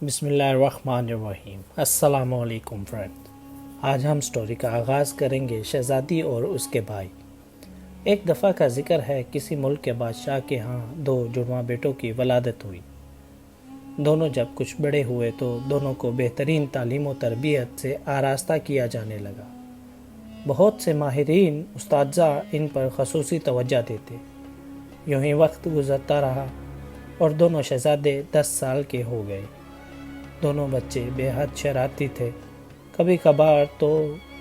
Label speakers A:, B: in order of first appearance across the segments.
A: بسم اللہ الرحمن الرحیم۔ السلام علیکم فرینڈ، آج ہم سٹوری کا آغاز کریں گے شہزادی اور اس کے بھائی۔ ایک دفعہ کا ذکر ہے، کسی ملک کے بادشاہ کے ہاں دو جڑواں بیٹوں کی ولادت ہوئی۔ دونوں جب کچھ بڑے ہوئے تو دونوں کو بہترین تعلیم و تربیت سے آراستہ کیا جانے لگا۔ بہت سے ماہرین اساتذہ ان پر خصوصی توجہ دیتے۔ یوں ہی وقت گزرتا رہا اور دونوں شہزادے 10 سال کے ہو گئے۔ دونوں بچے بے حد شرارتی تھے۔ کبھی کبھار تو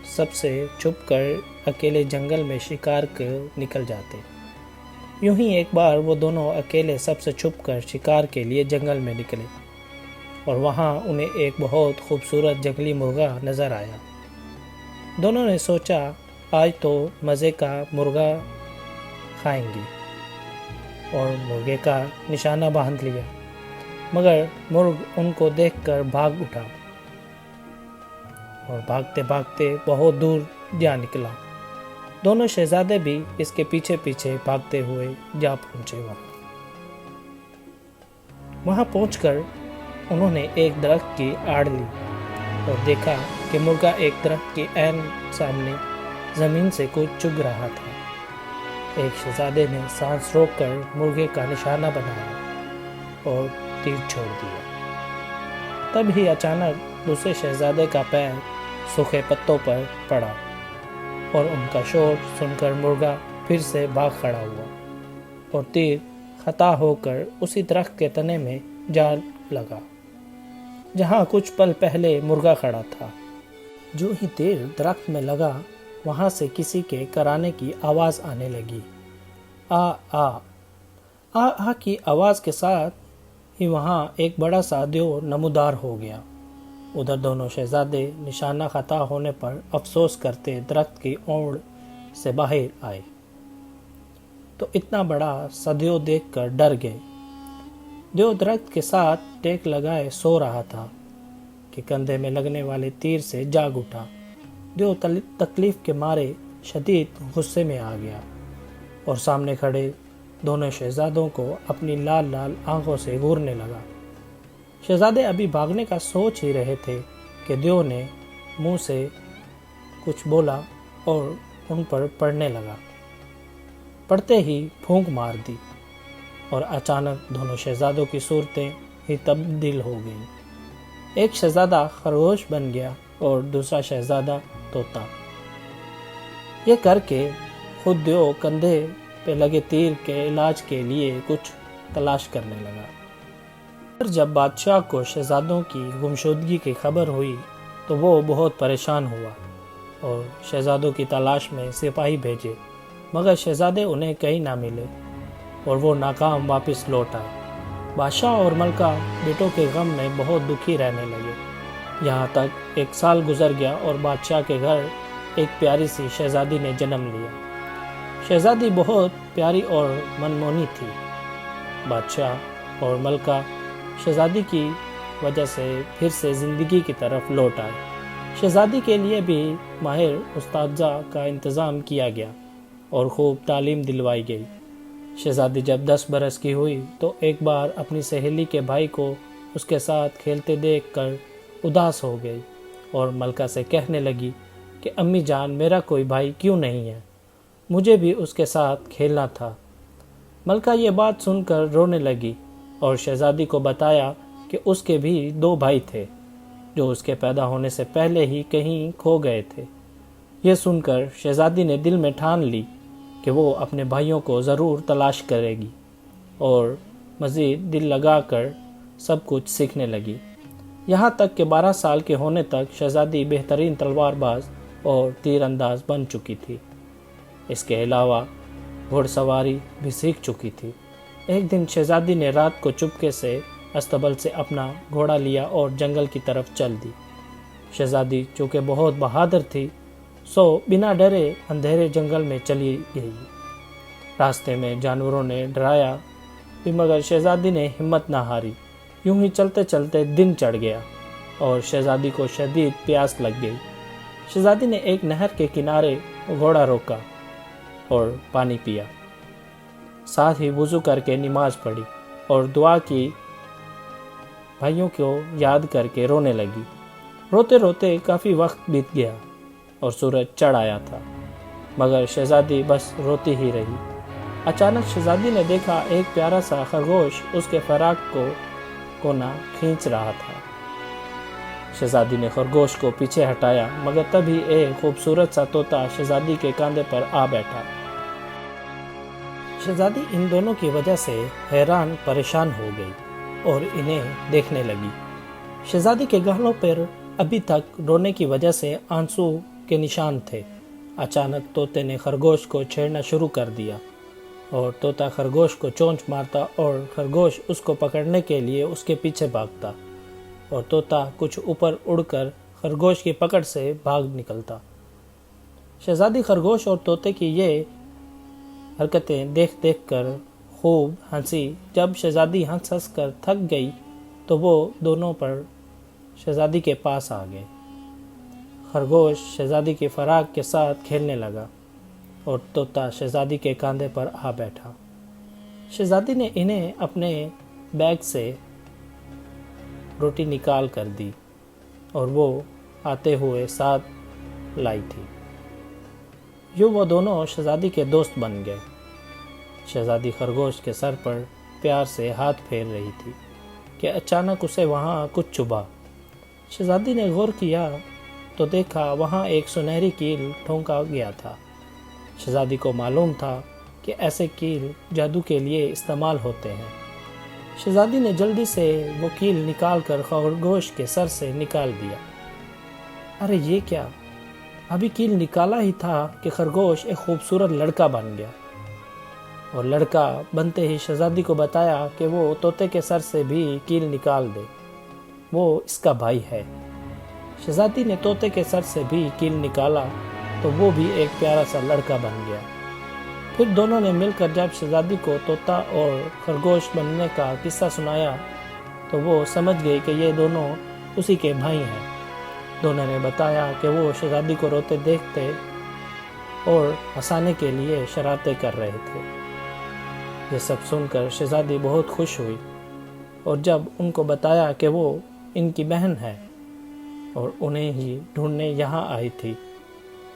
A: سب سے چھپ کر اکیلے جنگل میں شکار کر نکل جاتے۔ یوں ہی ایک بار وہ دونوں اکیلے سب سے چھپ کر شکار کے لیے جنگل میں نکلے اور وہاں انہیں ایک بہت خوبصورت جنگلی مرغا نظر آیا۔ دونوں نے سوچا آج تو مزے کا مرغا کھائیں گے اور مرغے کا نشانہ باندھ لیا، مگر مرغ ان کو دیکھ کر بھاگ اٹھا اور بھاگتے بھاگتے بہت دور جا نکلا۔ دونوں شہزادے بھی اس کے پیچھے پیچھے بھاگتے ہوئے جا پہنچے۔ وہاں پہنچ کر انہوں نے ایک درخت کی آڑ لی اور دیکھا کہ مرغا ایک درخت کے عین سامنے زمین سے کچھ چگ رہا تھا۔ ایک شہزادے نے سانس روک کر مرغے کا نشانہ بنایا اور تیر چھوڑ دیا۔ تب ہی اچانک دوسرے شہزادے کا پیر سوکھے پتوں پر پڑا اور ان کا شور سن کر مرغا پھر سے بھاگ کھڑا ہوا اور تیر خطا ہو کر اسی درخت کے تنے میں جا لگا جہاں کچھ پل پہلے مرغا کھڑا تھا۔ جو ہی تیر درخت میں لگا وہاں سے کسی کے کرانے کی آواز آنے لگی۔ آ آ آ آ کی آواز کے ساتھ ہی وہاں ایک بڑا سا دیو نمودار ہو گیا۔ ادھر دونوں شہزادے نشانہ خطا ہونے پر افسوس کرتے درخت کی اوڑ سے باہر آئے تو اتنا بڑا سا دیو دیکھ کر ڈر گئے۔ دیو درخت کے ساتھ ٹیک لگائے سو رہا تھا کہ کندھے میں لگنے والے تیر سے جاگ اٹھا۔ دیو تکلیف کے مارے شدید غصے میں آ گیا اور سامنے کھڑے دونوں شہزادوں کو اپنی لال لال آنکھوں سے گھورنے لگا۔ شہزادے ابھی بھاگنے کا سوچ ہی رہے تھے کہ دیو نے منہ سے کچھ بولا اور ان پر پڑنے لگا۔ پڑتے ہی پھونک مار دی اور اچانک دونوں شہزادوں کی صورتیں ہی تبدیل ہو گئیں۔ ایک شہزادہ خرگوش بن گیا اور دوسرا شہزادہ طوطا۔ یہ کر کے خود دیو کندھے پہ لگے تیر کے علاج کے لیے کچھ تلاش کرنے لگا۔ جب بادشاہ کو شہزادوں کی گمشدگی کی خبر ہوئی تو وہ بہت پریشان ہوا اور شہزادوں کی تلاش میں سپاہی بھیجے، مگر شہزادے انہیں کہیں نہ ملے اور وہ ناکام واپس لوٹ آئے۔ بادشاہ اور ملکہ بیٹوں کے غم میں بہت دکھی رہنے لگے۔ یہاں تک 1 سال گزر گیا اور بادشاہ کے گھر ایک پیاری سی شہزادی نے جنم لیا۔ شہزادی بہت پیاری اور منمونی تھی۔ بادشاہ اور ملکہ شہزادی کی وجہ سے پھر سے زندگی کی طرف لوٹ آئے۔ شہزادی کے لیے بھی ماہر اساتذہ کا انتظام کیا گیا اور خوب تعلیم دلوائی گئی۔ شہزادی جب 10 برس کی ہوئی تو ایک بار اپنی سہیلی کے بھائی کو اس کے ساتھ کھیلتے دیکھ کر اداس ہو گئی اور ملکہ سے کہنے لگی کہ امی جان، میرا کوئی بھائی کیوں نہیں ہے؟ مجھے بھی اس کے ساتھ کھیلنا تھا۔ ملکہ یہ بات سن کر رونے لگی اور شہزادی کو بتایا کہ اس کے بھی 2 بھائی تھے جو اس کے پیدا ہونے سے پہلے ہی کہیں کھو گئے تھے۔ یہ سن کر شہزادی نے دل میں ٹھان لی کہ وہ اپنے بھائیوں کو ضرور تلاش کرے گی اور مزید دل لگا کر سب کچھ سیکھنے لگی، یہاں تک کہ 12 سال کے ہونے تک شہزادی بہترین تلوار باز اور تیر انداز بن چکی تھی۔ اس کے علاوہ گھوڑ سواری بھی سیکھ چکی تھی۔ ایک دن شہزادی نے رات کو چپکے سے استبل سے اپنا گھوڑا لیا اور جنگل کی طرف چل دی۔ شہزادی چونکہ بہت بہادر تھی سو بنا ڈرے اندھیرے جنگل میں چلی گئی۔ راستے میں جانوروں نے ڈرایا بھی مگر شہزادی نے ہمت نہ ہاری۔ یوں ہی چلتے چلتے دن چڑھ گیا اور شہزادی کو شدید پیاس لگ گئی۔ شہزادی نے ایک نہر کے کنارے گھوڑا روکا اور پانی پیا، ساتھ ہی وضو کر کے نماز پڑھی اور دعا کی بھائیوں کو یاد کر کے رونے لگی۔ روتے روتے کافی وقت بیت گیا اور سورج چڑھ آیا تھا، مگر شہزادی بس روتی ہی رہی۔ اچانک شہزادی نے دیکھا ایک پیارا سا خرگوش اس کے فراق کو کونا کھینچ رہا تھا۔ شہزادی نے خرگوش کو پیچھے ہٹایا، مگر تبھی ایک خوبصورت سا طوطا شہزادی کے کاندھے پر آ بیٹھا۔ شہزادی ان دونوں کی وجہ سے حیران پریشان ہو گئی اور انہیں دیکھنے لگی۔ شہزادی کے گالوں پر ابھی تک رونے کی وجہ سے آنسو کے نشان تھے۔ اچانک طوطے نے خرگوش کو چھیڑنا شروع کر دیا اور طوطا خرگوش کو چونچ مارتا اور خرگوش اس کو پکڑنے کے لیے اس کے پیچھے بھاگتا اور طوطا کچھ اوپر اڑ کر خرگوش کی پکڑ سے بھاگ نکلتا۔ شہزادی خرگوش اور طوطے کی یہ حرکتیں دیکھ دیکھ کر خوب ہنسی۔ جب شہزادی ہنس ہنس کر تھک گئی تو وہ دونوں پر شہزادی کے پاس آ گئے۔ خرگوش شہزادی کی فراق کے ساتھ کھیلنے لگا اور طوطا شہزادی کے کاندھے پر آ بیٹھا۔ شہزادی نے انہیں اپنے بیگ سے روٹی نکال کر دی اور وہ آتے ہوئے ساتھ لائی تھی۔ یوں وہ دونوں شہزادی کے دوست بن گئے۔ شہزادی خرگوش کے سر پر پیار سے ہاتھ پھیر رہی تھی کہ اچانک اسے وہاں کچھ چبھا۔ شہزادی نے غور کیا تو دیکھا وہاں ایک سنہری کیل ٹھونکا گیا تھا۔ شہزادی کو معلوم تھا کہ ایسے کیل جادو کے لیے استعمال ہوتے ہیں۔ شہزادی نے جلدی سے وہ کیل نکال کر خرگوش کے سر سے نکال دیا۔ ارے یہ کیا؟ ابھی کیل نکالا ہی تھا کہ خرگوش ایک خوبصورت لڑکا بن گیا، اور لڑکا بنتے ہی شہزادی کو بتایا کہ وہ طوطے کے سر سے بھی کیل نکال دے، وہ اس کا بھائی ہے۔ شہزادی نے طوطے کے سر سے بھی کیل نکالا تو وہ بھی ایک پیارا سا لڑکا بن گیا۔ پھر دونوں نے مل کر جب شہزادی کو طوطا اور خرگوش بننے کا قصہ سنایا تو وہ سمجھ گئی کہ یہ دونوں اسی کے بھائی ہیں۔ دونوں نے بتایا کہ وہ شہزادی کو روتے دیکھتے اور ہنسانے کے لیے شرارتیں کر رہے تھے۔ یہ سب سن کر شہزادی بہت خوش ہوئی اور جب ان کو بتایا کہ وہ ان کی بہن ہے اور انہیں ہی ڈھونڈنے یہاں آئی تھی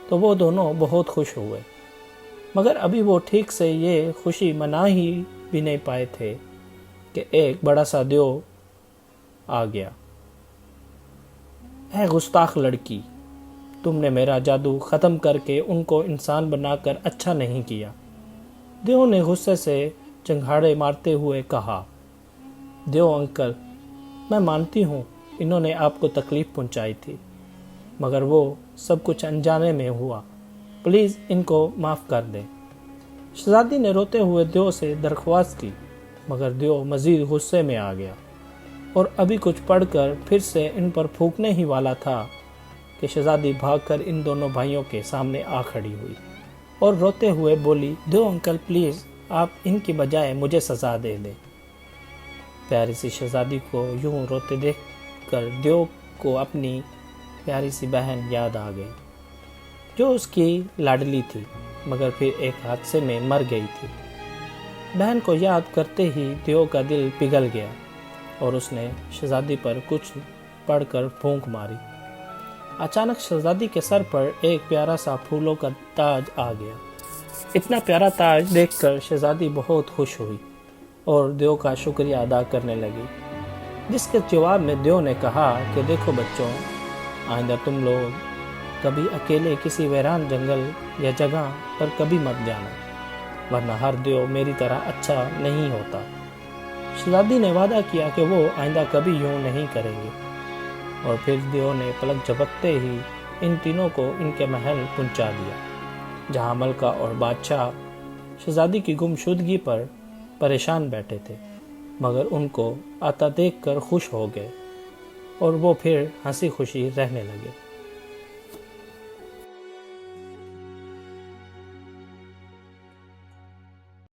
A: تو وہ دونوں بہت خوش ہوئے، مگر ابھی وہ ٹھیک سے یہ خوشی منا ہی بھی نہیں پائے تھے کہ ایک بڑا سا دیو آ گیا۔ اے گستاخ لڑکی، تم نے میرا جادو ختم کر کے ان کو انسان بنا کر اچھا نہیں کیا۔ دیو نے غصے سے چنگھاڑے مارتے ہوئے کہا، دیو انکل، میں مانتی ہوں انہوں نے آپ کو تکلیف پہنچائی تھی، مگر وہ سب کچھ انجانے میں ہوا، پلیز ان کو معاف کر دیں۔ شہزادی نے روتے ہوئے دیو سے درخواست کی، مگر دیو مزید غصے میں آ گیا اور ابھی کچھ پڑھ کر پھر سے ان پر پھونکنے ہی والا تھا کہ شہزادی بھاگ کر ان دونوں بھائیوں کے سامنے آ کھڑی ہوئی اور روتے ہوئے بولی، دیو انکل پلیز آپ ان کی بجائے مجھے سزا دے دیں۔ پیاری سی شہزادی کو یوں روتے دیکھ کر دیو کو اپنی پیاری سی بہن یاد آ گئی جو اس کی لاڈلی تھی، مگر پھر ایک حادثے میں مر گئی تھی۔ بہن کو یاد کرتے ہی دیو کا دل پگھل گیا اور اس نے شہزادی پر کچھ پڑھ کر پھونک ماری۔ اچانک شہزادی کے سر پر ایک پیارا سا پھولوں کا تاج آ گیا۔ اتنا پیارا تاج دیکھ کر شہزادی بہت خوش ہوئی اور دیو کا شکریہ ادا کرنے لگی، جس کے جواب میں دیو نے کہا کہ دیکھو بچوں، آئندہ تم لوگ کبھی اکیلے کسی ویران جنگل یا جگہ پر کبھی مت جانا، ورنہ ہر دیو میری طرح اچھا نہیں ہوتا۔ شہزادی نے وعدہ کیا کہ وہ آئندہ کبھی یوں نہیں کریں گے، اور پھر دیو نے پلک جھپکتے ہی ان تینوں کو ان کے محل پہنچا دیا، جہاں ملکہ اور بادشاہ شہزادی کی گمشدگی پر پریشان بیٹھے تھے، مگر ان کو آتا دیکھ کر خوش ہو گئے اور وہ پھر ہنسی خوشی رہنے لگے۔